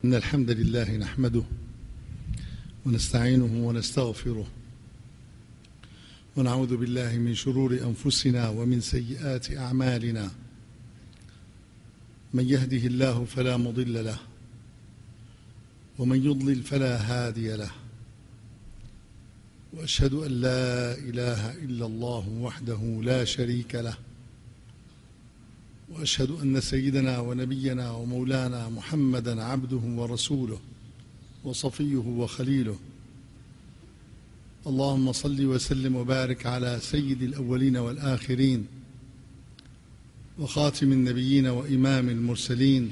إن الحمد لله نحمده ونستعينه ونستغفره ونعوذ بالله من شرور أنفسنا ومن سيئات أعمالنا. من يهده الله فلا مضل له ومن يضلل فلا هادي له، وأشهد أن لا إله إلا الله وحده لا شريك له، وأشهد أن سيدنا ونبينا ومولانا محمدًا عبده ورسوله وصفيه وخليله. اللهم صل وسلم وبارك على سيد الأولين والآخرين وخاتم النبيين وإمام المرسلين،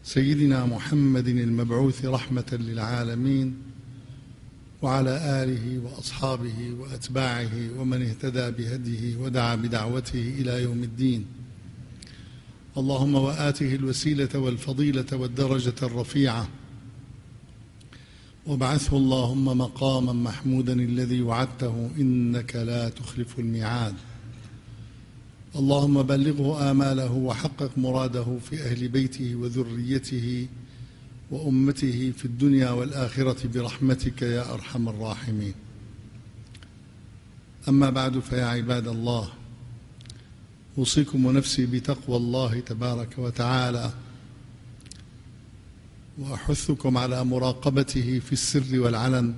سيدنا محمد المبعوث رحمة للعالمين، وعلى آله وأصحابه وأتباعه ومن اهتدى بهديه ودعا بدعوته إلى يوم الدين. اللهم وآته الوسيلة والفضيلة والدرجة الرفيعة، وابعثه اللهم مقاما محمودا الذي وعدته إنك لا تخلف الميعاد. اللهم بلغه آماله وحقق مراده في أهل بيته وذريته وأمته في الدنيا والآخرة برحمتك يا أرحم الراحمين. أما بعد، فيا عباد الله، أوصيكم ونفسي بتقوى الله تبارك وتعالى، وأحثكم على مراقبته في السر والعلن،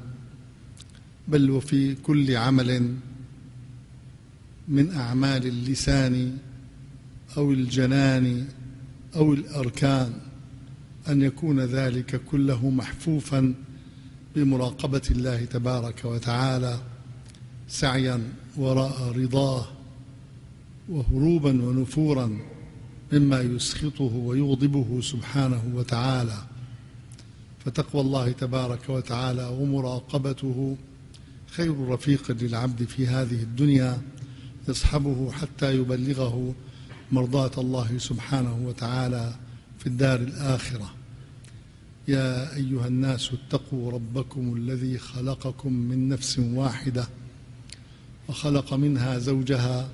بل وفي كل عمل من أعمال اللسان أو الجنان أو الأركان، أن يكون ذلك كله محفوفا بمراقبة الله تبارك وتعالى، سعيا وراء رضاه وهروبا ونفورا مما يسخطه ويغضبه سبحانه وتعالى. فتقوى الله تبارك وتعالى ومراقبته خير رفيق للعبد في هذه الدنيا، يصحبه حتى يبلغه مرضاة الله سبحانه وتعالى في الدار الآخرة. يا أيها الناس اتقوا ربكم الذي خلقكم من نفس واحدة وخلق منها زوجها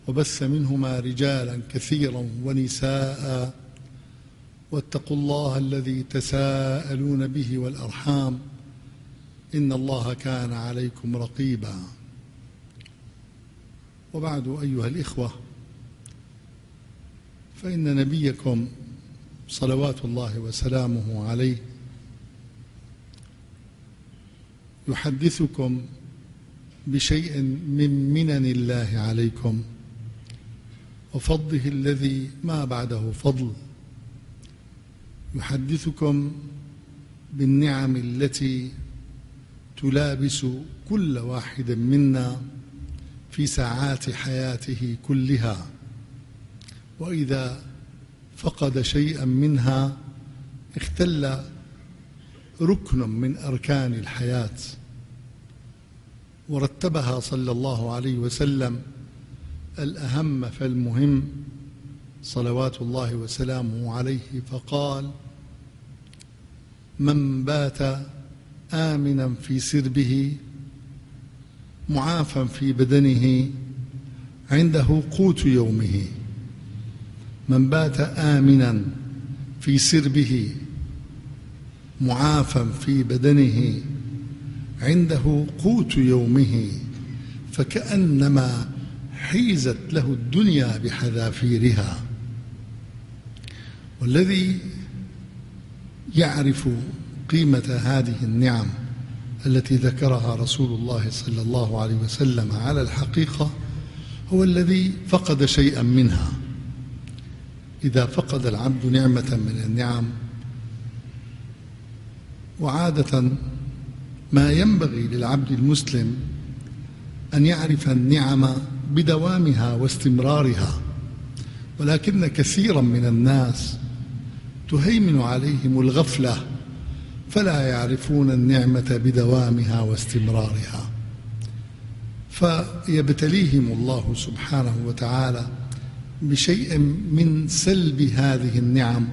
وبث منهما رجالا كثيرا ونساء، واتقوا الله الذي تساءلون به والأرحام، إن الله كان عليكم رقيبا. وبعد، أيها الإخوة، فإن نبيكم صلوات الله وسلامه عليه يحدثكم بشيء من منن الله عليكم وفضله الذي ما بعده فضل. يحدثكم بالنعم التي تلابس كل واحد منا في ساعات حياته كلها، وإذا فقد شيئا منها اختل ركن من أركان الحياة، ورتبها صلى الله عليه وسلم الأهم فالمهم صلوات الله وسلامه عليه، فقال: من بات آمنا في سربه معافى في بدنه عنده قوت يومه. من بات آمنا في سربه معافى في بدنه عنده قوت يومه، فكأنما حيزت له الدنيا بحذافيرها. والذي يعرف قيمة هذه النعم التي ذكرها رسول الله صلى الله عليه وسلم على الحقيقة هو الذي فقد شيئا منها. إذا فقد العبد نعمة من النعم، وعادة ما ينبغي للعبد المسلم أن يعرف النعم بدوامها واستمرارها، ولكن كثيرا من الناس تهيمن عليهم الغفلة فلا يعرفون النعمة بدوامها واستمرارها، فيبتليهم الله سبحانه وتعالى بشيء من سلب هذه النعم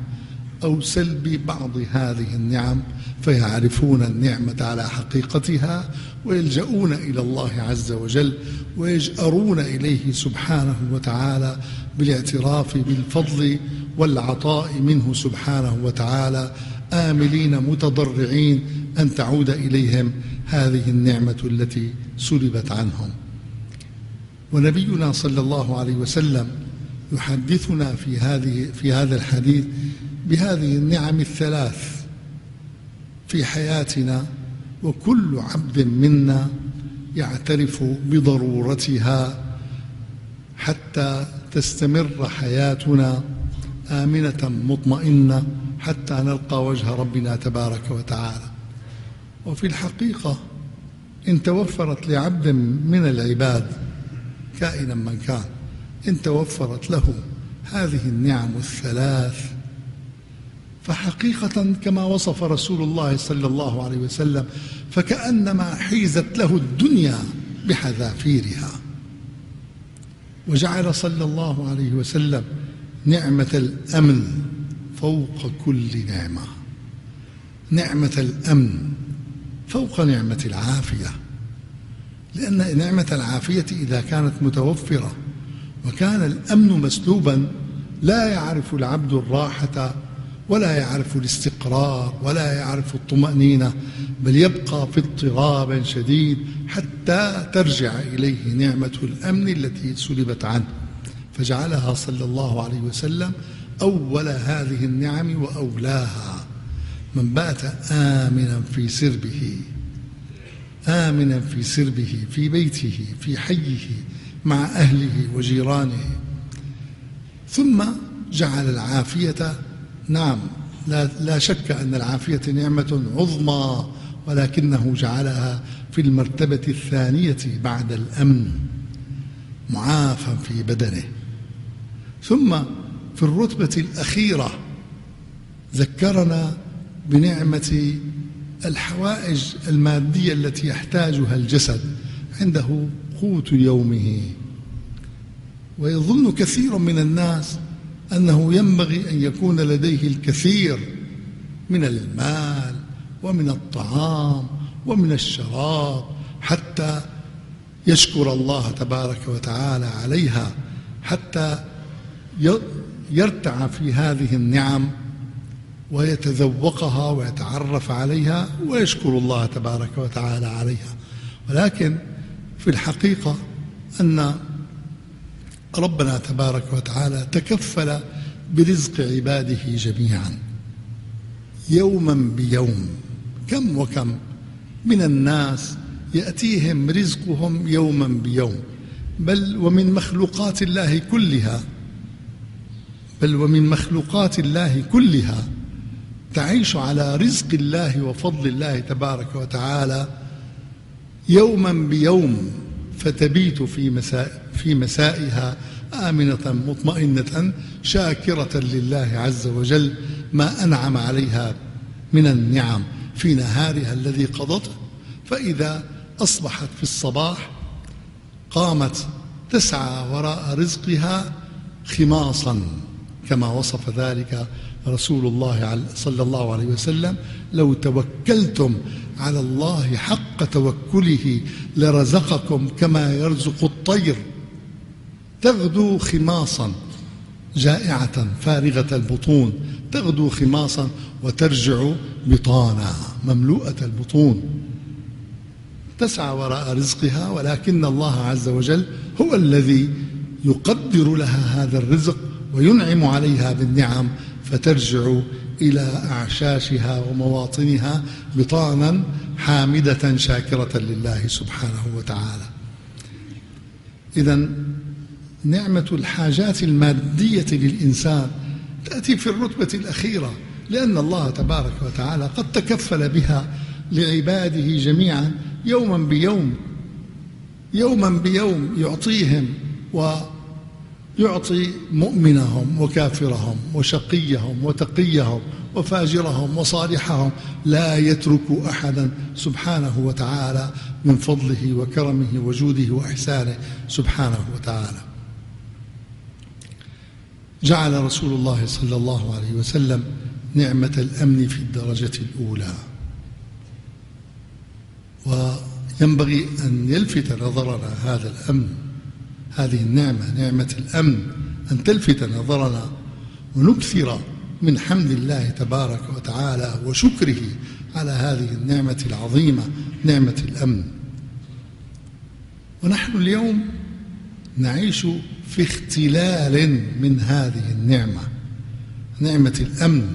أو سلب بعض هذه النعم، فيعرفون النعمة على حقيقتها ويلجؤون إلى الله عز وجل ويجأرون إليه سبحانه وتعالى بالاعتراف بالفضل والعطاء منه سبحانه وتعالى، آملين متضرعين أن تعود إليهم هذه النعمة التي سلبت عنهم. ونبينا صلى الله عليه وسلم يحدثنا في هذا الحديث بهذه النعم الثلاث في حياتنا، وكل عبد منا يعترف بضرورتها حتى تستمر حياتنا آمنة مطمئنة حتى نلقى وجه ربنا تبارك وتعالى. وفي الحقيقة إن توفرت لعبد من العباد كائنا من كان، إن توفرت له هذه النعم الثلاث، فحقيقة كما وصف رسول الله صلى الله عليه وسلم فكأنما حيزت له الدنيا بحذافيرها. وجعل صلى الله عليه وسلم نعمة الأمن فوق كل نعمة، نعمة الأمن فوق نعمة العافية، لأن نعمة العافية إذا كانت متوفرة وكان الأمن مسلوبا لا يعرف العبد الراحة ولا يعرف الاستقرار ولا يعرف الطمأنينة، بل يبقى في اضطراب شديد حتى ترجع إليه نعمة الأمن التي سلبت عنه، فجعلها صلى الله عليه وسلم أول هذه النعم وأولاها. من بات آمنا في سربه، آمنا في سربه في بيته في حيه مع أهله وجيرانه. ثم جعل العافية، نعم لا شك أن العافية نعمة عظمى، ولكنه جعلها في المرتبة الثانية بعد الأمن، معافى في بدنه. ثم في الرتبة الأخيرة ذكرنا بنعمة الحوائج المادية التي يحتاجها الجسد، عنده قوت يومه. ويظن كثير من الناس أنه ينبغي أن يكون لديه الكثير من المال ومن الطعام ومن الشراب حتى يشكر الله تبارك وتعالى عليها، حتى يرتع في هذه النعم ويتذوقها ويتعرف عليها ويشكر الله تبارك وتعالى عليها. ولكن في الحقيقة أن ربنا تبارك وتعالى تكفل برزق عباده جميعا يوما بيوم. كم وكم من الناس يأتيهم رزقهم يوما بيوم، بل ومن مخلوقات الله كلها تعيش على رزق الله وفضل الله تبارك وتعالى يوما بيوم، فتبيت في مسائها آمنة مطمئنة شاكرة لله عز وجل ما أنعم عليها من النعم في نهارها الذي قضته. فإذا أصبحت في الصباح قامت تسعى وراء رزقها خماصا، كما وصف ذلك رسول الله صلى الله عليه وسلم: لو توكلتم على الله حق توكله لرزقكم كما يرزق الطير تغدو خماصا، جائعة فارغة البطون، تغدو خماصا وترجع بطانا مملوءة البطون، تسعى وراء رزقها، ولكن الله عز وجل هو الذي يقدر لها هذا الرزق وينعم عليها بالنعم، فترجع إلى أعشاشها ومواطنها بطانا حامدة شاكرة لله سبحانه وتعالى. إذن نعمة الحاجات المادية للإنسان تأتي في الرتبة الأخيرة، لأن الله تبارك وتعالى قد تكفل بها لعباده جميعا يوما بيوم، يوما بيوم يعطيهم، ويعطي مؤمنهم وكافرهم وشقيهم وتقيهم وفاجرهم وصالحهم، لا يترك أحدا سبحانه وتعالى من فضله وكرمه وجوده وإحسانه سبحانه وتعالى. جعل رسول الله صلى الله عليه وسلم نعمة الأمن في الدرجة الأولى. وينبغي أن يلفت نظرنا هذا الأمن، هذه النعمة، نعمة الأمن، أن تلفت نظرنا ونكثر من حمد الله تبارك وتعالى وشكره على هذه النعمة العظيمة، نعمة الأمن. ونحن اليوم نعيش في اختلال من هذه النعمة، نعمة الأمن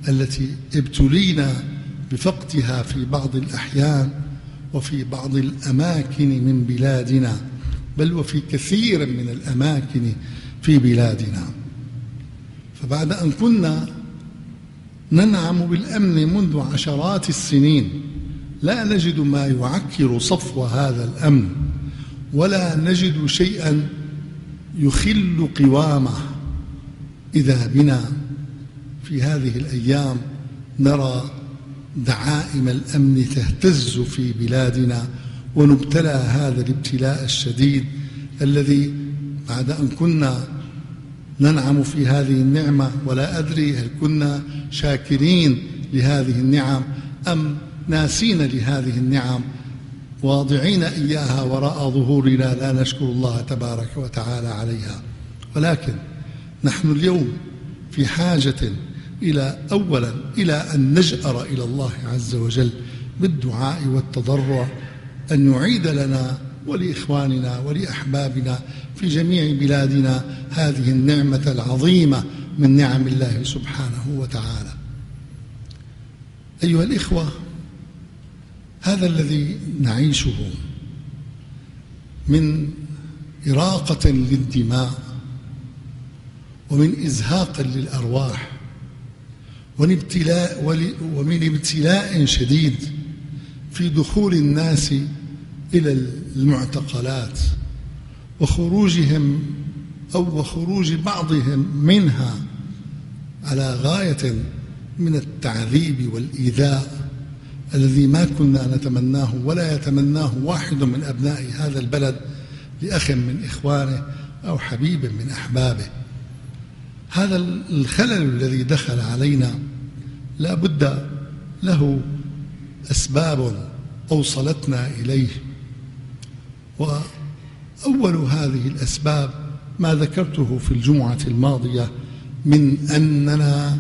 التي ابتلينا بفقدها في بعض الأحيان وفي بعض الأماكن من بلادنا، بل وفي كثير من الأماكن في بلادنا. فبعد أن كنا ننعم بالأمن منذ عشرات السنين، لا نجد ما يعكر صفو هذا الأمن، ولا نجد شيئا يخل قوامه. إذا بنا في هذه الأيام نرى دعائم الأمن تهتز في بلادنا، ونبتلى هذا الابتلاء الشديد الذي بعد أن كنا ننعم في هذه النعمة، ولا أدري هل كنا شاكرين لهذه النعم أم ناسين لهذه النعم واضعين إياها وراء ظهورنا، لا نشكر الله تبارك وتعالى عليها. ولكن نحن اليوم في حاجة أولا إلى أن نجأر إلى الله عز وجل بالدعاء والتضرع أن يعيد لنا ولإخواننا ولأحبابنا في جميع بلادنا هذه النعمة العظيمة من نعم الله سبحانه وتعالى. أيها الإخوة، هذا الذي نعيشه من إراقة للدماء ومن إزهاق للأرواح ومن ابتلاء شديد في دخول الناس إلى المعتقلات وخروجهم وخروج بعضهم منها على غاية من التعذيب والإيذاء الذي ما كنا نتمناه ولا يتمناه واحد من أبناء هذا البلد لأخ من إخوانه أو حبيب من أحبابه. هذا الخلل الذي دخل علينا لا بد له أسباب أوصلتنا إليه، وأول هذه الأسباب ما ذكرته في الجمعة الماضية من أننا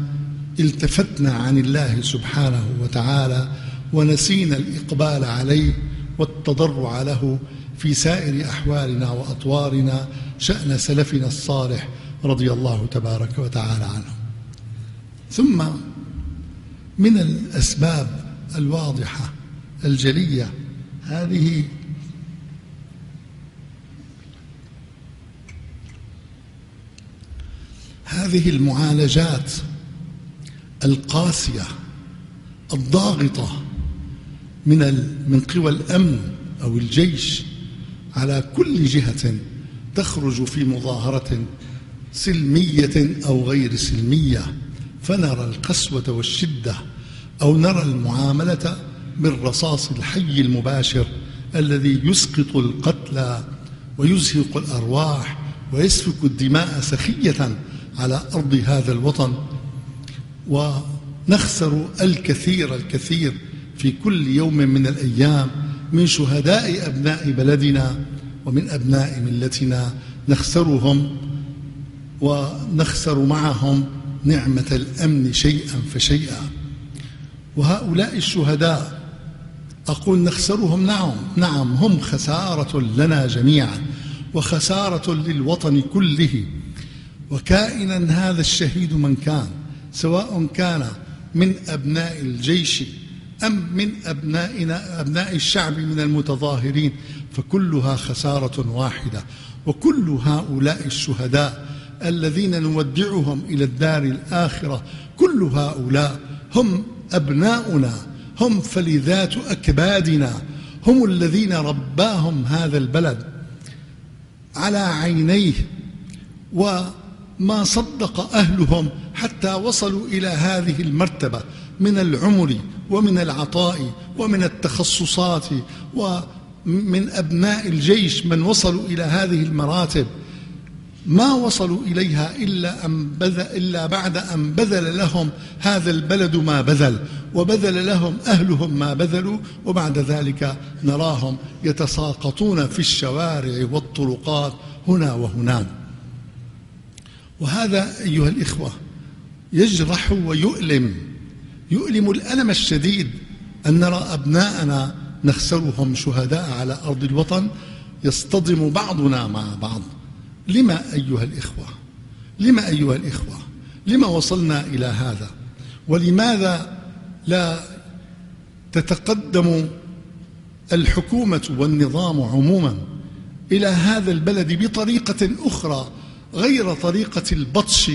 التفتنا عن الله سبحانه وتعالى ونسينا الإقبال عليه والتضرع له في سائر أحوالنا وأطوارنا شأن سلفنا الصالح رضي الله تبارك وتعالى عنه. ثم من الأسباب الواضحة الجلية هذه المعالجات القاسية الضاغطة من قوى الأمن أو الجيش على كل جهة تخرج في مظاهرة سلمية أو غير سلمية، فنرى القسوة والشدة أو نرى المعاملة بالرصاص الحي المباشر الذي يسقط القتلى ويزهق الأرواح ويسفك الدماء سخية على أرض هذا الوطن، ونخسر الكثير في كل يوم من الأيام من شهداء أبناء بلدنا ومن أبناء ملتنا، نخسرهم ونخسر معهم نعمة الأمن شيئا فشيئا. وهؤلاء الشهداء أقول نخسرهم، نعم هم خسارة لنا جميعا وخسارة للوطن كله، وكائنا هذا الشهيد من كان، سواء كان من أبناء الجيش أم من أبناء الشعب من المتظاهرين، فكلها خسارة واحدة. وكل هؤلاء الشهداء الذين نودعهم إلى الدار الآخرة كل هؤلاء هم أبناؤنا، هم فلذات أكبادنا، هم الذين رباهم هذا البلد على عينيه، وما صدق أهلهم حتى وصلوا إلى هذه المرتبة من العمر ومن العطاء ومن التخصصات، ومن أبناء الجيش من وصلوا إلى هذه المراتب ما وصلوا إليها إلا بعد أن بذل لهم هذا البلد ما بذل، وبذل لهم أهلهم ما بذلوا، وبعد ذلك نراهم يتساقطون في الشوارع والطرقات هنا وهناك. وهذا أيها الإخوة يجرح ويؤلم الألم الشديد أن نرى أبناءنا نخسرهم شهداء على أرض الوطن، يصطدم بعضنا مع بعض. لما أيها الإخوة؟ لما وصلنا إلى هذا؟ ولماذا لا تتقدم الحكومة والنظام عموما إلى هذا البلد بطريقة أخرى غير طريقة البطش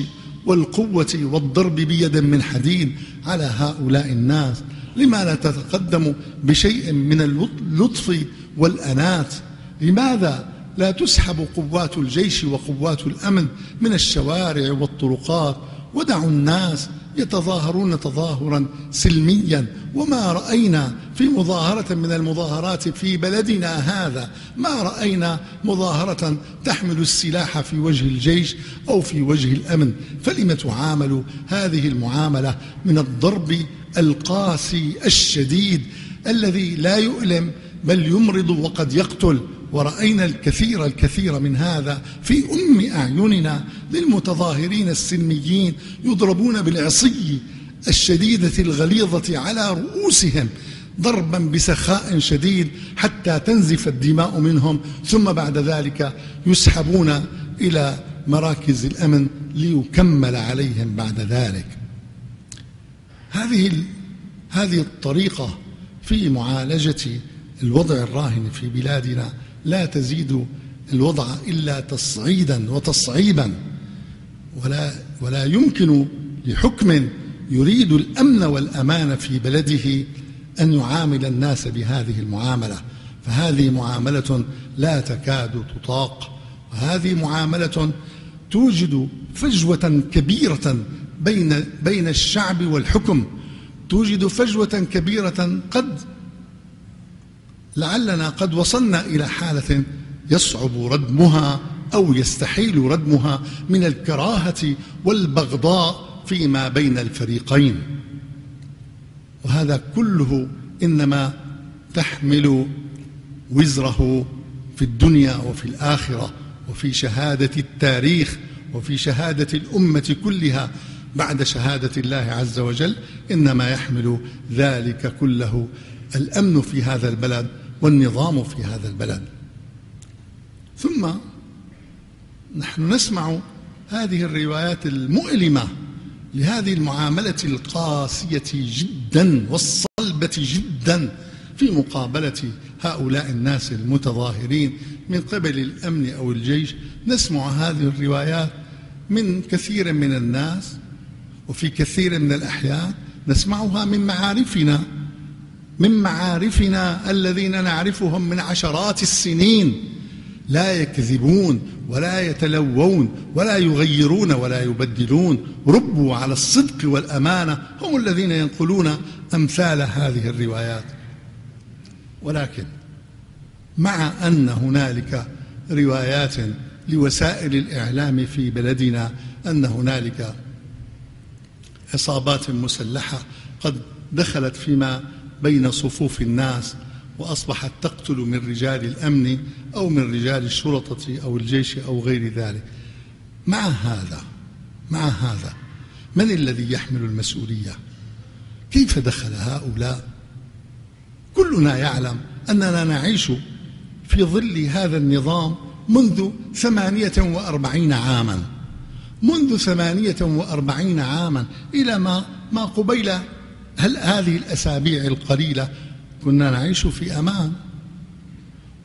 والقوة والضرب بيد من حديد على هؤلاء الناس؟ لما لا تتقدم بشيء من اللطف والأنات؟ لماذا لا تسحب قوات الجيش وقوات الأمن من الشوارع والطرقات، ودعوا الناس يتظاهرون تظاهرا سلميا؟ وما رأينا في مظاهرة من المظاهرات في بلدنا هذا، ما رأينا مظاهرة تحمل السلاح في وجه الجيش أو في وجه الأمن. فلم تعاملوا هذه المعاملة من الضرب القاسي الشديد الذي لا يؤلم بل يمرض وقد يقتل؟ ورأينا الكثير من هذا في أعيننا للمتظاهرين السلميين يضربون بالعصي الشديدة الغليظة على رؤوسهم ضربا بسخاء شديد حتى تنزف الدماء منهم، ثم بعد ذلك يسحبون إلى مراكز الأمن ليكمل عليهم بعد ذلك. هذه الطريقة في معالجة الوضع الراهن في بلادنا لا تزيد الوضع إلا تصعيدا وتصعيبا، ولا يمكن لحكم يريد الأمن والأمان في بلده أن يعامل الناس بهذه المعاملة، فهذه معاملة لا تكاد تطاق، وهذه معاملة توجد فجوة كبيرة بين الشعب والحكم، توجد فجوة كبيرة لعلنا قد وصلنا إلى حالة يصعب ردمها أو يستحيل ردمها من الكراهة والبغضاء فيما بين الفريقين. وهذا كله إنما تحمل وزره في الدنيا وفي الآخرة وفي شهادة التاريخ وفي شهادة الأمة كلها بعد شهادة الله عز وجل. إنما يحمل ذلك كله الأمن في هذا البلد والنظام في هذا البلد. ثم نحن نسمع هذه الروايات المؤلمة لهذه المعاملة القاسية جدا والصلبة جدا في مقابلة هؤلاء الناس المتظاهرين من قبل الأمن أو الجيش. نسمع هذه الروايات من كثير من الناس، وفي كثير من الأحيان نسمعها من معارفنا الذين نعرفهم من عشرات السنين، لا يكذبون ولا يتلوون ولا يغيرون ولا يبدلون، ربوا على الصدق والأمانة، هم الذين ينقلون أمثال هذه الروايات. ولكن مع أن هنالك روايات لوسائل الإعلام في بلدنا أن هنالك عصابات مسلحة قد دخلت فيما بين صفوف الناس وأصبحت تقتل من رجال الأمن أو من رجال الشرطة أو الجيش أو غير ذلك، مع هذا من الذي يحمل المسؤولية؟ كيف دخل هؤلاء؟ كلنا يعلم أننا نعيش في ظل هذا النظام منذ 48 عاما، منذ 48 عاما إلى ما قبيل هذه الأسابيع القليلة كنا نعيش في أمان،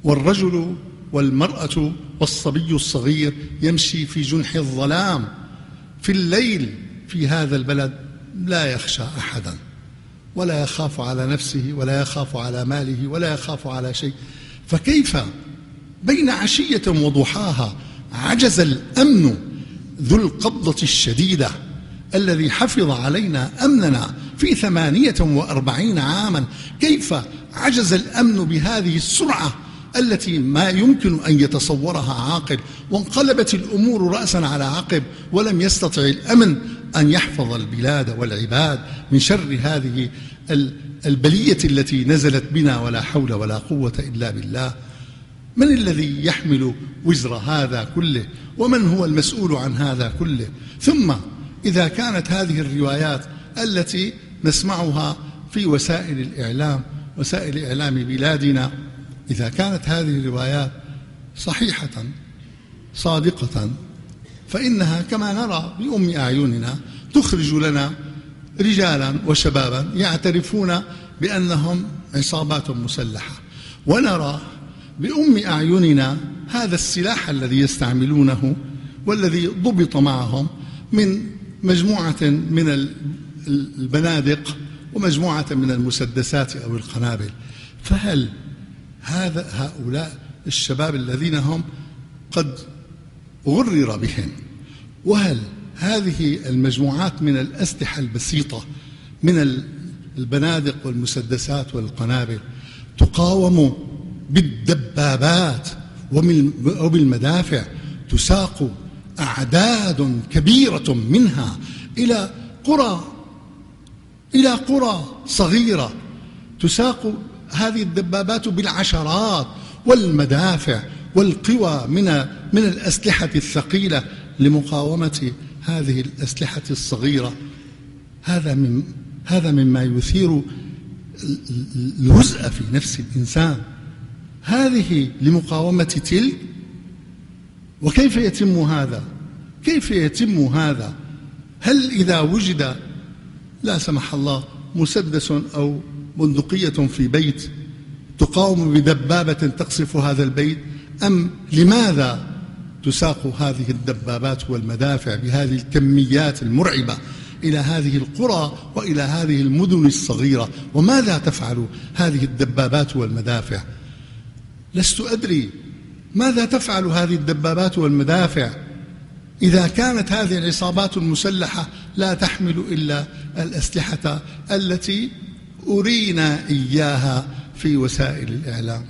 والرجل والمرأة والصبي الصغير يمشي في جنح الظلام في الليل في هذا البلد، لا يخشى أحدا ولا يخاف على نفسه ولا يخاف على ماله ولا يخاف على شيء. فكيف بين عشية وضحاها عجز الأمن ذو القبضة الشديدة الذي حفظ علينا أمننا في 48 عاما، كيف عجز الأمن بهذه السرعة التي ما يمكن أن يتصورها عاقل، وانقلبت الأمور رأسا على عقب، ولم يستطع الأمن أن يحفظ البلاد والعباد من شر هذه البلية التي نزلت بنا، ولا حول ولا قوة إلا بالله. من الذي يحمل وزر هذا كله؟ ومن هو المسؤول عن هذا كله؟ ثم إذا كانت هذه الروايات التي نسمعها في وسائل الإعلام، وسائل إعلام بلادنا، إذا كانت هذه الروايات صحيحة صادقة، فإنها كما نرى بأم أعيننا تخرج لنا رجالا وشبابا يعترفون بأنهم عصابات مسلحة، ونرى بأم أعيننا هذا السلاح الذي يستعملونه والذي ضبط معهم من مجموعة من البنادق ومجموعة من المسدسات أو القنابل. فهل هؤلاء الشباب الذين هم قد غرر بهم، وهل هذه المجموعات من الأسلحة البسيطة من البنادق والمسدسات والقنابل تقاوم بالدبابات وبالمدافع، تساق أعداد كبيرة منها إلى قرى صغيرة، تساق هذه الدبابات بالعشرات والمدافع والقوى من الأسلحة الثقيلة لمقاومة هذه الأسلحة الصغيرة. هذا مما يثير الهزء في نفس الإنسان، هذه لمقاومة تلك. وكيف يتم هذا؟ كيف يتم هذا؟ هل إذا وجد لا سمح الله مسدس أو بندقية في بيت تقاوم بدبابة تقصف هذا البيت؟ أم لماذا تساق هذه الدبابات والمدافع بهذه الكميات المرعبة إلى هذه القرى وإلى هذه المدن الصغيرة؟ وماذا تفعل هذه الدبابات والمدافع؟ لست أدري ماذا تفعل هذه الدبابات والمدافع إذا كانت هذه العصابات المسلحة لا تحمل إلا الأسلحة التي أرينا إياها في وسائل الإعلام.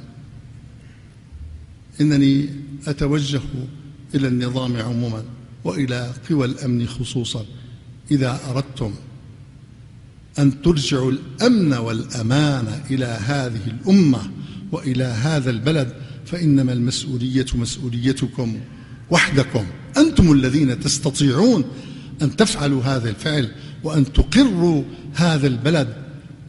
إنني أتوجه إلى النظام عموما وإلى قوى الأمن خصوصا، إذا أردتم أن ترجعوا الأمن والأمان إلى هذه الأمة وإلى هذا البلد، فإنما المسؤولية مسؤوليتكم وحدكم. أنتم الذين تستطيعون أن تفعلوا هذا الفعل وأن تقروا هذا البلد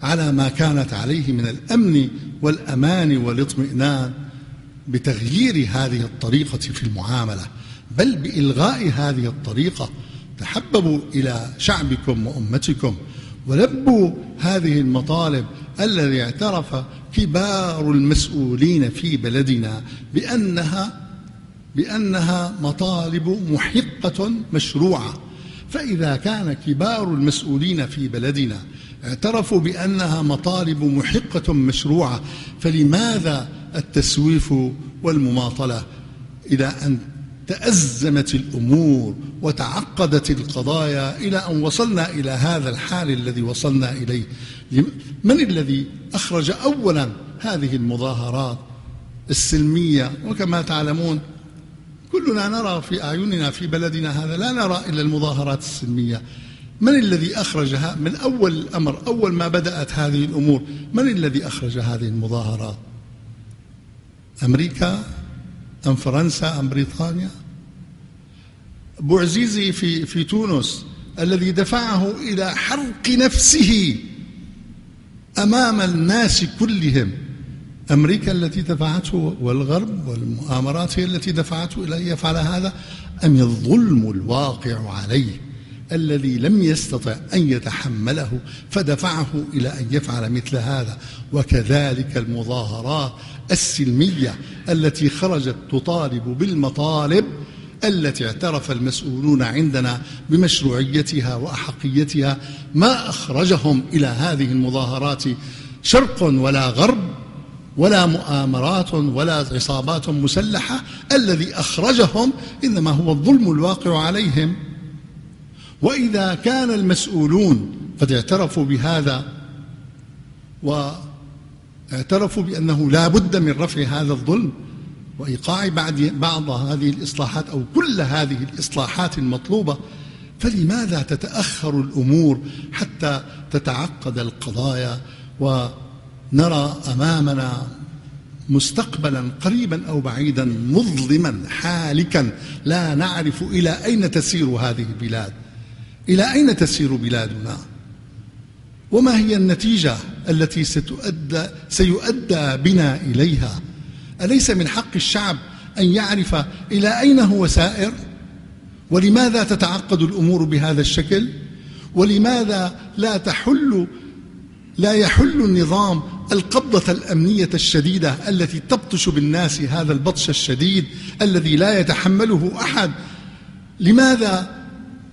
على ما كانت عليه من الأمن والأمان والاطمئنان، بتغيير هذه الطريقة في المعاملة، بل بإلغاء هذه الطريقة. تحببوا إلى شعبكم وأمتكم ولبوا هذه المطالب الذي اعترف كبار المسؤولين في بلدنا بأنها مطالب محقة مشروعة. فإذا كان كبار المسؤولين في بلدنا اعترفوا بأنها مطالب محقة مشروعة، فلماذا التسويف والمماطلة؟ إلى أن تأزمت الأمور وتعقدت القضايا إلى أن وصلنا إلى هذا الحال الذي وصلنا إليه. من الذي أخرج أولا هذه المظاهرات السلمية؟ وكما تعلمون كلنا نرى في أعيننا في بلدنا هذا، لا نرى إلا المظاهرات السلمية. من الذي أخرجها من أول الأمر؟ أول ما بدأت هذه الأمور من الذي أخرج هذه المظاهرات؟ أمريكا أم فرنسا أم بريطانيا؟ بوعزيزي في تونس الذي دفعه إلى حرق نفسه أمام الناس كلهم، أمريكا التي دفعته والغرب والمؤامرات هي التي دفعته إلى أن يفعل هذا، أم الظلم الواقع عليه الذي لم يستطع أن يتحمله فدفعه إلى أن يفعل مثل هذا؟ وكذلك المظاهرات السلمية التي خرجت تطالب بالمطالب التي اعترف المسؤولون عندنا بمشروعيتها وأحقيتها، ما أخرجهم إلى هذه المظاهرات شرق ولا غرب ولا مؤامرات ولا عصابات مسلحة، الذي أخرجهم إنما هو الظلم الواقع عليهم. وإذا كان المسؤولون قد اعترفوا بهذا اعترفوا بأنه لا بد من رفع هذا الظلم وإيقاع بعض هذه الإصلاحات أو كل هذه الإصلاحات المطلوبة. فلماذا تتأخر الأمور حتى تتعقد القضايا ونرى أمامنا مستقبلا قريبا أو بعيدا مظلما حالكا لا نعرف إلى أين تسير هذه البلاد، إلى أين تسير بلادنا، وما هي النتيجة التي سيؤدى بنا إليها؟ أليس من حق الشعب أن يعرف إلى أين هو سائر؟ ولماذا تتعقد الأمور بهذا الشكل؟ ولماذا لا يحل النظام القبضة الأمنية الشديدة التي تبطش بالناس هذا البطش الشديد الذي لا يتحمله أحد؟ لماذا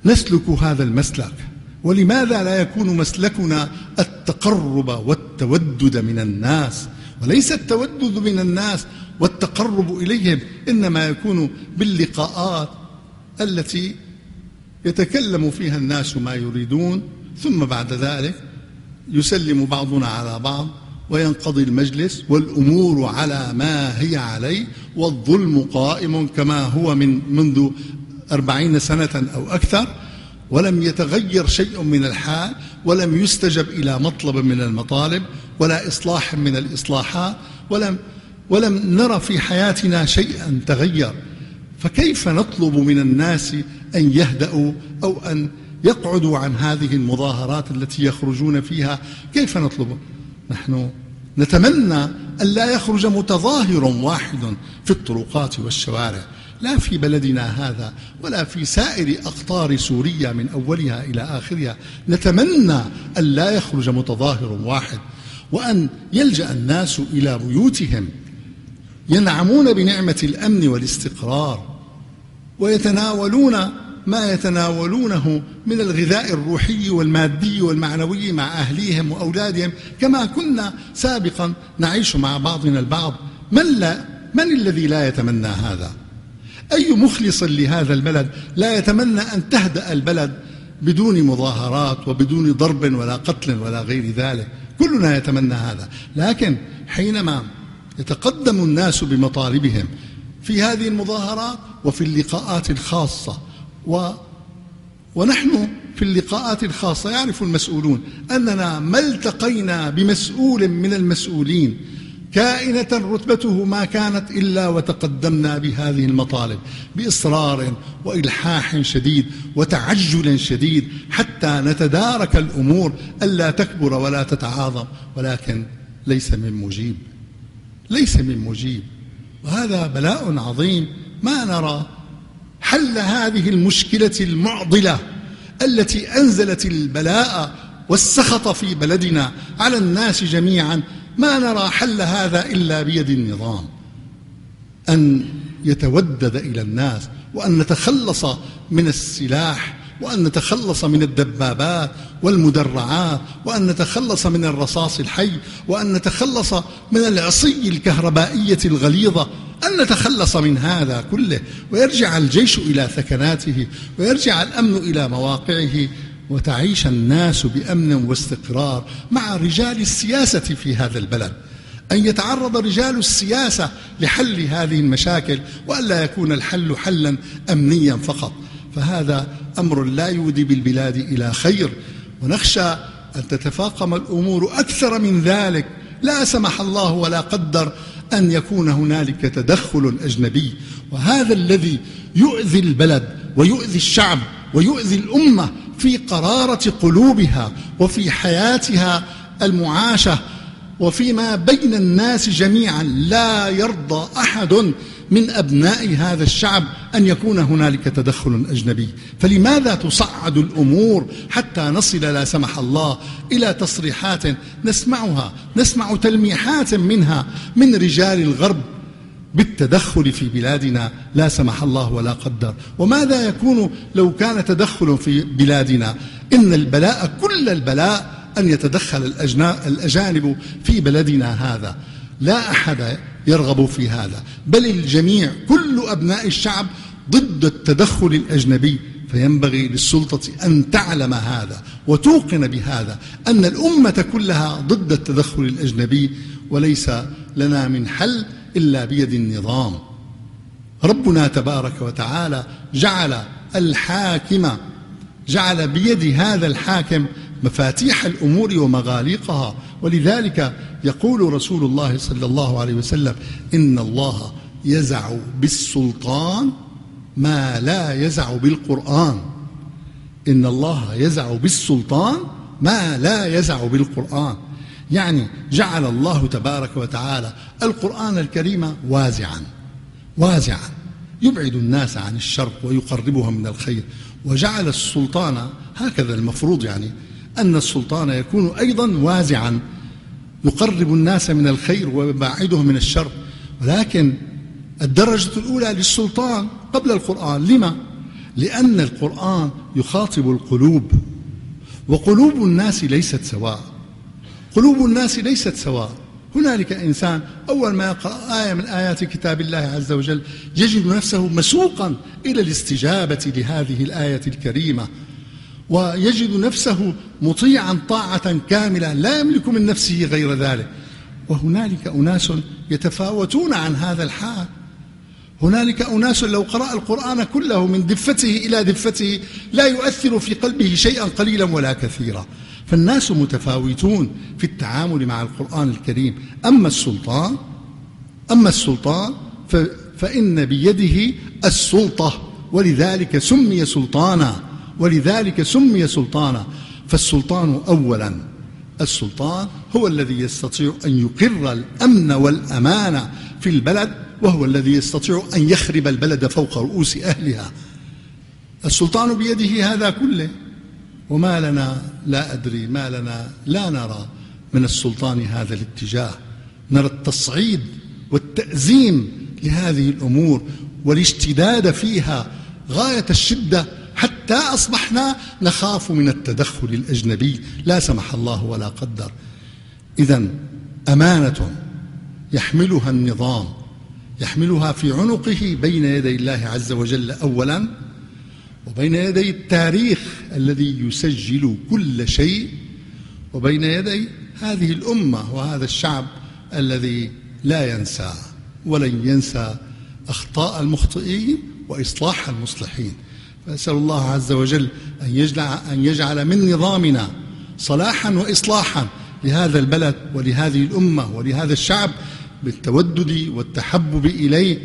نسلك هذا المسلك؟ ولماذا لا يكون مسلكنا التقرب والتودد من الناس، وليس التودد من الناس والتقرب إليهم، إنما يكون باللقاءات التي يتكلم فيها الناس ما يريدون، ثم بعد ذلك يسلم بعضنا على بعض وينقضي المجلس والأمور على ما هي عليه، والظلم قائم كما هو منذ 40 سنة أو أكثر، ولم يتغير شيء من الحال، ولم يستجب إلى مطلب من المطالب ولا إصلاح من الإصلاحات، ولم نرى في حياتنا شيئا تغير. فكيف نطلب من الناس أن يهدأوا أو أن يقعدوا عن هذه المظاهرات التي يخرجون فيها؟ كيف نطلب؟ نحن نتمنى أن لا يخرج متظاهر واحد في الطرقات والشوارع، لا في بلدنا هذا ولا في سائر أقطار سوريا من أولها إلى آخرها. نتمنى أن لا يخرج متظاهر واحد، وأن يلجأ الناس إلى بيوتهم ينعمون بنعمة الأمن والاستقرار، ويتناولون ما يتناولونه من الغذاء الروحي والمادي والمعنوي مع أهليهم وأولادهم كما كنا سابقا نعيش مع بعضنا البعض. من الذي لا يتمنى هذا؟ أي مخلص لهذا البلد لا يتمنى أن تهدأ البلد بدون مظاهرات وبدون ضرب ولا قتل ولا غير ذلك؟ كلنا يتمنى هذا. لكن حينما يتقدم الناس بمطالبهم في هذه المظاهرات وفي اللقاءات الخاصة، ونحن في اللقاءات الخاصة يعرف المسؤولون أننا ما التقينا بمسؤول من المسؤولين كائنة رتبته ما كانت إلا وتقدمنا بهذه المطالب بإصرار وإلحاح شديد وتعجل شديد حتى نتدارك الأمور ألا تكبر ولا تتعاظم، ولكن ليس من مجيب. وهذا بلاء عظيم. ما نرى حل هذه المشكلة المعضلة التي أنزلت البلاء والسخط في بلدنا على الناس جميعا. ما نرى حل هذا إلا بيد النظام، أن يتودد إلى الناس، وأن نتخلص من السلاح، وأن نتخلص من الدبابات والمدرعات، وأن نتخلص من الرصاص الحي، وأن نتخلص من العصي الكهربائية الغليظة، أن نتخلص من هذا كله، ويرجع الجيش إلى ثكناته، ويرجع الأمن إلى مواقعه، وتعيش الناس بأمن واستقرار مع رجال السياسة في هذا البلد. أن يتعرض رجال السياسة لحل هذه المشاكل، وألا يكون الحل حلا أمنيا فقط، فهذا أمر لا يودي بالبلاد إلى خير. ونخشى أن تتفاقم الأمور أكثر من ذلك، لا سمح الله ولا قدر أن يكون هنالك تدخل أجنبي، وهذا الذي يؤذي البلد ويؤذي الشعب ويؤذي الأمة في قرارة قلوبها وفي حياتها المعاشة وفيما بين الناس جميعا. لا يرضى أحد من أبناء هذا الشعب أن يكون هنالك تدخل أجنبي. فلماذا تصعد الأمور حتى نصل لا سمح الله إلى تصريحات نسمع تلميحات منها من رجال الغرب بالتدخل في بلادنا لا سمح الله ولا قدر؟ وماذا يكون لو كان تدخل في بلادنا؟ إن البلاء كل البلاء أن يتدخل الأجانب في بلدنا هذا. لا أحد يرغب في هذا، بل الجميع كل أبناء الشعب ضد التدخل الأجنبي. فينبغي للسلطة أن تعلم هذا وتوقن بهذا، أن الأمة كلها ضد التدخل الأجنبي، وليس لنا من حل إلا بيد النظام. ربنا تبارك وتعالى جعل الحاكم، جعل بيد هذا الحاكم مفاتيح الأمور ومغاليقها، ولذلك يقول رسول الله صلى الله عليه وسلم: إن الله يزع بالسلطان ما لا يزع بالقرآن. إن الله يزع بالسلطان ما لا يزع بالقرآن، يعني جعل الله تبارك وتعالى القرآن الكريم وازعا يبعد الناس عن الشر ويقربهم من الخير، وجعل السلطان هكذا المفروض، يعني أن السلطان يكون أيضا وازعا يقرب الناس من الخير ويبعدهم من الشر. ولكن الدرجة الأولى للسلطان قبل القرآن. لما؟ لأن القرآن يخاطب القلوب، وقلوب الناس ليست سواء. قلوب الناس ليست سواء. هنالك إنسان أول ما يقرأ آية من آيات كتاب الله عز وجل يجد نفسه مسوقا إلى الاستجابة لهذه الآية الكريمة، ويجد نفسه مطيعا طاعة كاملة لا يملك من نفسه غير ذلك. وهنالك أناس يتفاوتون عن هذا الحال. هنالك أناس لو قرأ القرآن كله من دفته إلى دفته لا يؤثر في قلبه شيئا قليلا ولا كثيرا. فالناس متفاوتون في التعامل مع القرآن الكريم. أما السلطان فإن بيده السلطة، ولذلك سمي سلطانا. فالسلطان أولا، السلطان هو الذي يستطيع أن يقر الأمن والأمان في البلد، وهو الذي يستطيع أن يخرب البلد فوق رؤوس أهلها. السلطان بيده هذا كله. وما لنا لا أدري، ما لنا لا نرى من السلطان هذا الاتجاه. نرى التصعيد والتأزيم لهذه الأمور والاشتداد فيها غاية الشدة، حتى أصبحنا نخاف من التدخل الأجنبي لا سمح الله ولا قدر. إذن أمانة يحملها النظام، يحملها في عنقه بين يدي الله عز وجل أولا، وبين يدي التاريخ الذي يسجل كل شيء، وبين يدي هذه الأمة وهذا الشعب الذي لا ينسى ولن ينسى أخطاء المخطئين وإصلاح المصلحين. فأسأل الله عز وجل أن يجعل من نظامنا صلاحا وإصلاحا لهذا البلد ولهذه الأمة ولهذا الشعب، بالتودد والتحبب إليه،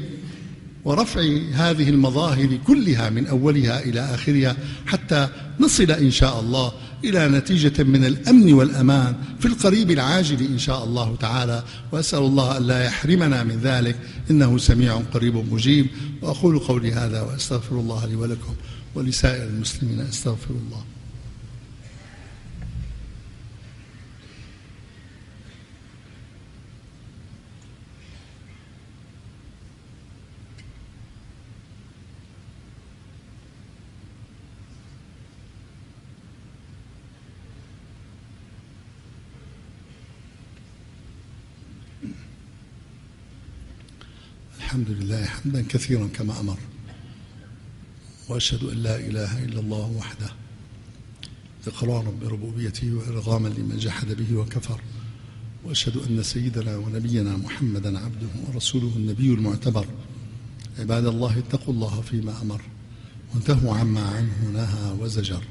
ورفع هذه المظاهر كلها من أولها إلى آخرها، حتى نصل إن شاء الله إلى نتيجة من الأمن والأمان في القريب العاجل إن شاء الله تعالى. وأسأل الله أن لا يحرمنا من ذلك، إنه سميع قريب مجيب. وأقول قولي هذا وأستغفر الله لي ولكم ولسائر المسلمين. أستغفر الله. الحمد لله حمدا كثيرا كما أمر، وأشهد أن لا إله إلا الله وحده إقرارا بربوبيته وإرغاما لمن جحد به وكفر، وأشهد أن سيدنا ونبينا محمدا عبده ورسوله النبي المعتبر. عباد الله اتقوا الله فيما أمر، وانتهوا عما عنه نهى وزجر،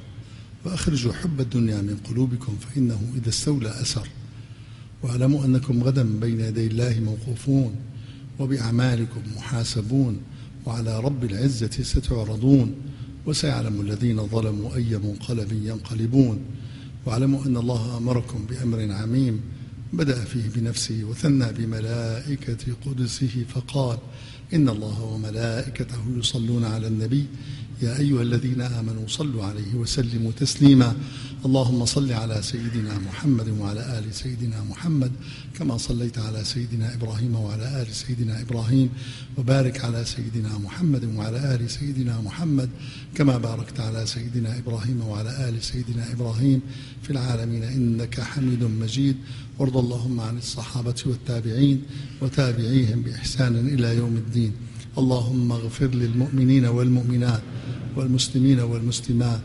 وأخرجوا حب الدنيا من قلوبكم فإنه إذا استولى أسر. واعلموا أنكم غدا بين يدي الله موقوفون، وبأعمالكم محاسبون، وعلى رب العزة ستعرضون، وسيعلم الذين ظلموا أي منقلب ينقلبون. واعلموا أن الله أمركم بأمر عميم بدأ فيه بنفسه وثنى بملائكة قدسه فقال: إن الله وملائكته يصلون على النبي يا أيها الذين آمنوا صلوا عليه وسلموا تسليما. اللهم صل على سيدنا محمد وعلى آل سيدنا محمد كما صليت على سيدنا إبراهيم وعلى آل سيدنا إبراهيم، وبارك على سيدنا محمد وعلى آل سيدنا محمد كما باركت على سيدنا إبراهيم وعلى آل سيدنا إبراهيم في العالمين إنك حميد مجيد. وارض اللهم عن الصحابة والتابعين وتابعيهم بإحسان إلى يوم الدين. اللهم اغفر للمؤمنين والمؤمنات والمسلمين والمسلمات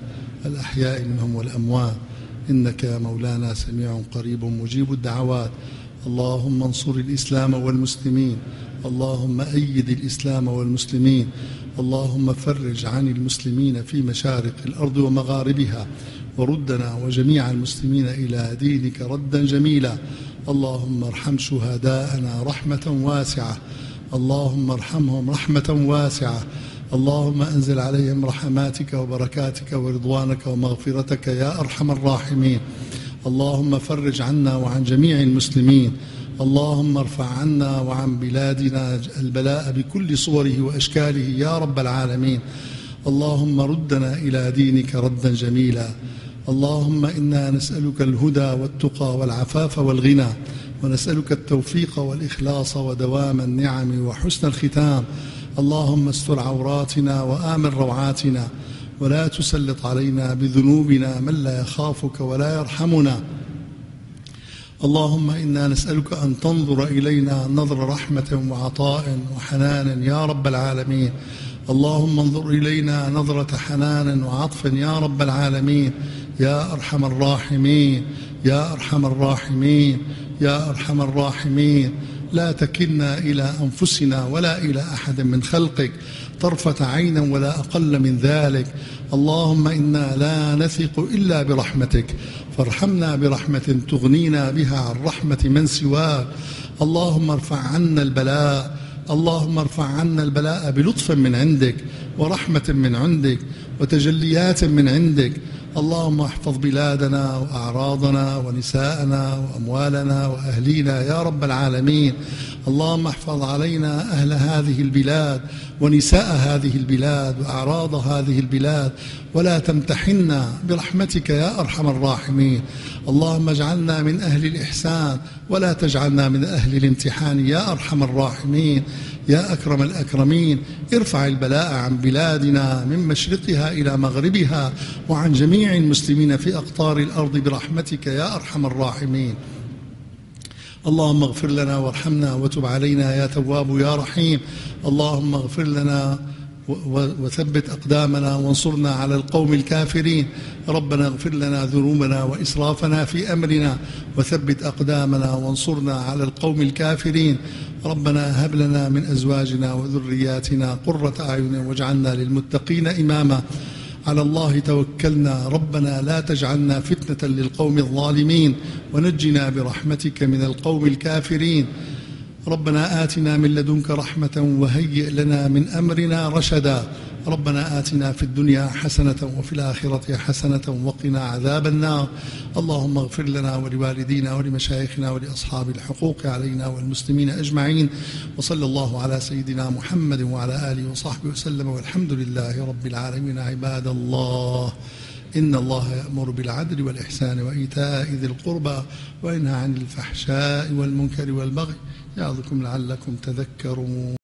الأحياء منهم والأموات، إنك مولانا سميع قريب مجيب الدعوات. اللهم انصر الإسلام والمسلمين، اللهم أيد الإسلام والمسلمين، اللهم فرج عن المسلمين في مشارق الأرض ومغاربها، وردنا وجميع المسلمين إلى دينك ردا جميلا. اللهم ارحم شهداءنا رحمة واسعة، اللهم ارحمهم رحمة واسعة، اللهم أنزل عليهم رحماتك وبركاتك ورضوانك ومغفرتك يا أرحم الراحمين. اللهم فرج عنا وعن جميع المسلمين، اللهم ارفع عنا وعن بلادنا البلاء بكل صوره وأشكاله يا رب العالمين. اللهم ردنا إلى دينك ردا جميلا. اللهم إنا نسألك الهدى والتقى والعفاف والغنى، ونسألك التوفيق والإخلاص ودوام النعم وحسن الختام. اللهم استر عوراتنا وآمن روعاتنا، ولا تسلط علينا بذنوبنا من لا يخافك ولا يرحمنا. اللهم إنا نسألك أن تنظر إلينا نظر رحمة وعطاء وحنان يا رب العالمين. اللهم انظر إلينا نظرة حنان وعطف يا رب العالمين، يا أرحم الراحمين، يا أرحم الراحمين، يا أرحم الراحمين. لا تكلنا إلى أنفسنا ولا إلى أحد من خلقك طرفة عين ولا أقل من ذلك. اللهم إنا لا نثق إلا برحمتك، فارحمنا برحمة تغنينا بها عن رحمة من سواك. اللهم ارفع عنا البلاء، اللهم ارفع عنا البلاء بلطف من عندك ورحمة من عندك وتجليات من عندك. اللهم احفظ بلادنا وأعراضنا ونساءنا وأموالنا وأهلينا يا رب العالمين. اللهم احفظ علينا أهل هذه البلاد ونساء هذه البلاد وأعراض هذه البلاد، ولا تمتحنا برحمتك يا أرحم الراحمين. اللهم اجعلنا من أهل الإحسان ولا تجعلنا من أهل الامتحان يا أرحم الراحمين، يا أكرم الأكرمين. ارفع البلاء عن بلادنا من مشرقها إلى مغربها، وعن جميع المسلمين في أقطار الأرض برحمتك يا أرحم الراحمين. اللهم اغفر لنا وارحمنا وتب علينا يا تواب يا رحيم. اللهم اغفر لنا وثبت أقدامنا وانصرنا على القوم الكافرين. ربنا اغفر لنا ذنوبنا وإسرافنا في أمرنا وثبت أقدامنا وانصرنا على القوم الكافرين. ربنا هب لنا من أزواجنا وذرياتنا قرة أعين واجعلنا للمتقين إماما. على الله توكلنا، ربنا لا تجعلنا فتنة للقوم الظالمين، ونجنا برحمتك من القوم الكافرين. ربنا آتنا من لدنك رحمة وهيئ لنا من أمرنا رشدا. ربنا آتنا في الدنيا حسنة وفي الآخرة حسنة وقنا عذاب النار. اللهم اغفر لنا ولوالدينا ولمشايخنا ولأصحاب الحقوق علينا والمسلمين أجمعين، وصلى الله على سيدنا محمد وعلى آله وصحبه وسلم، والحمد لله رب العالمين. عباد الله، إن الله يأمر بالعدل والإحسان وإيتاء ذي القربى وينهى عن الفحشاء والمنكر والبغي، يعظكم لعلكم تذكرون.